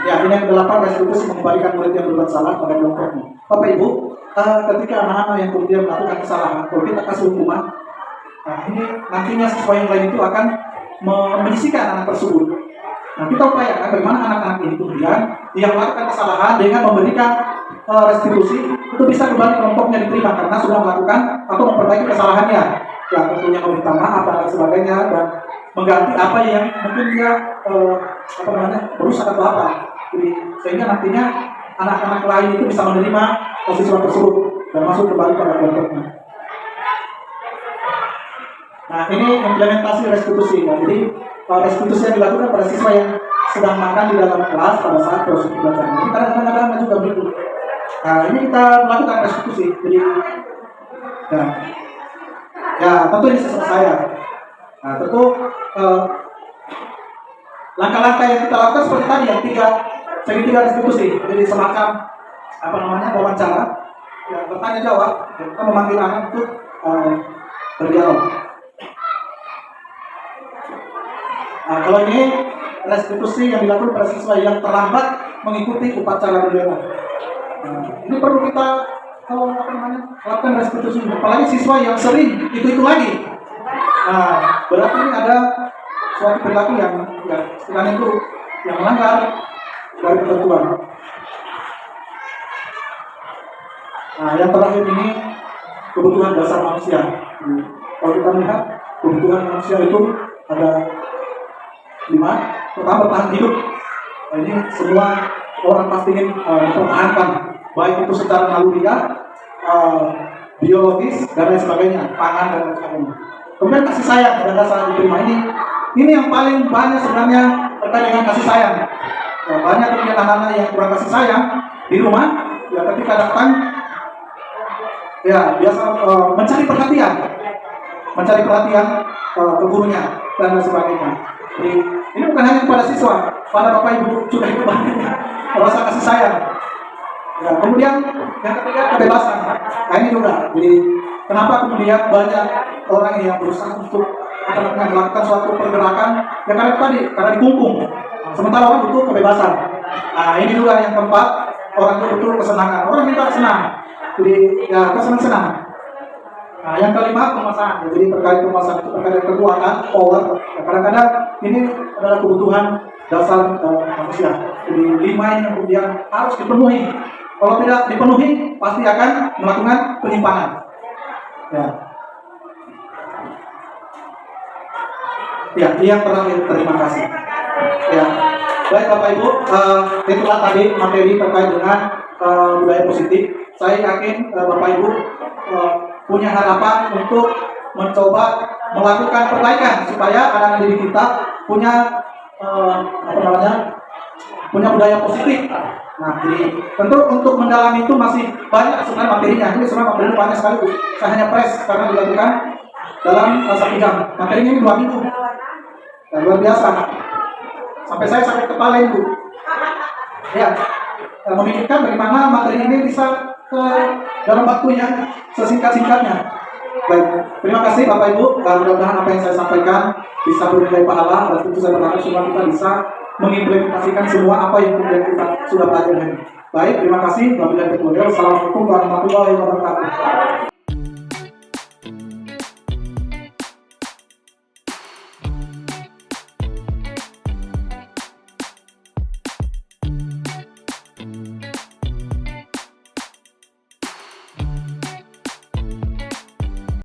Ya, ini yang ke-8, restitusi mengembalikan murid yang berbuat salah pada kelompoknya. Bapak Ibu, ketika anak-anak yang kemudian melakukan kesalahan, kalau kita kasih hukuman, nah ini nantinya siswa yang lain itu akan menyisihkan anak tersebut. Nah, kita upayakan bagaimana anak-anak ini kemudian yang melakukan kesalahan dengan memberikan restitusi itu bisa kembali kelompoknya diterima karena sudah melakukan atau memperbaiki kesalahannya. Ya, tentunya meminta maaf dan sebagainya dan mengganti apa yang mungkin dia merusak atau apa. Jadi, sehingga nantinya anak-anak lain itu bisa menerima siswa tersebut dan masuk kembali pada kelompoknya. Nah, ini implementasi restitusi. Ya. Jadi restitusi yang dilakukan pada siswa yang sedang makan di dalam kelas pada saat proses pembelajaran. Ini kadang-kadang ada juga begitu. Nah, ini kita melakukan restitusi. Jadi, ya tentu ini siswa saya. Nah, tentu langkah-langkah yang kita lakukan seperti tadi yang segitiga restitusi. Jadi semacam wawancara, ya, bertanya jawab. Kita memanggil anak untuk berdialog. Nah, kalau ini restitusi yang dilakukan pada siswa yang terlambat mengikuti upacara bendera. Nah, ini perlu kita lakukan restitusi, apalagi siswa yang sering itu lagi. Nah, berarti ini ada suatu perilaku yang istilahnya itu yang melanggar dari ketentuan. Nah, yang terakhir ini kebutuhan dasar manusia. Kalau kita melihat kebutuhan manusia itu ada 5. Pertama, bertahan hidup. Nah, ini semua orang pasti ingin mempertahankan, baik itu secara naluriah, biologis dan lain sebagainya, pangan dan lain sebagainya. Kemudian kasih sayang dan rasa diterima ini yang paling banyak sebenarnya terkait dengan kasih sayang. Ya, banyak kemudian anak-anak yang kurang kasih sayang di rumah, ya ketika datang, ya biasa mencari perhatian ke gurunya dan lain sebagainya. Jadi ini bukan hanya kepada siswa, pada bapak ibu juga itu banyak rasa kasih sayang. Ya, kemudian yang ketiga kebebasan. Nah, ini juga. Jadi kenapa kemudian banyak orang yang berusaha untuk melakukan suatu pergerakan? Ya karena dikungkung. Sementara orang butuh kebebasan. Nah, ini juga yang keempat, orang itu butuh kesenangan. Orang minta senang. Jadi ya kesenang-senang. Nah, yang kelima penguasaan. Jadi terkait penguasaan itu terkait dengan kekuatan, power. Ya, kadang-kadang ini adalah kebutuhan dasar manusia. Jadi 5 ini yang kemudian harus dipenuhi. Kalau tidak dipenuhi, pasti akan melakukan penyimpangan. Ya. Ya, yang terakhir, terima kasih. Ya, baik Bapak Ibu, itulah tadi materi terkait dengan budaya positif. saya yakin Bapak Ibu punya harapan untuk mencoba melakukan perbaikan supaya anak-anak didik kita punya punya budaya positif. Nah, jadi tentu untuk mendalami itu masih banyak sebenarnya materinya. Ini sebenarnya materinya banyak sekali, Bu. Saya hanya press karena dilakukan dalam 1 jam. Materinya ini 2 minggu. Dan luar biasa. Sampai saya sakit kepala ini, Bu. Ya, memikirkan bagaimana materi ini bisa dalam waktu yang sesingkat-singkatnya. Baik, terima kasih Bapak Ibu. Mudah-mudahan apa yang saya sampaikan bisa bernilai pahala, dan tentu saya berharap semua kita bisa mengimplementasikan semua apa yang kemudian kita sudah pelajari. Baik, terima kasih. Wabillahi taufiq. Assalamualaikum warahmatullahi wabarakatuh.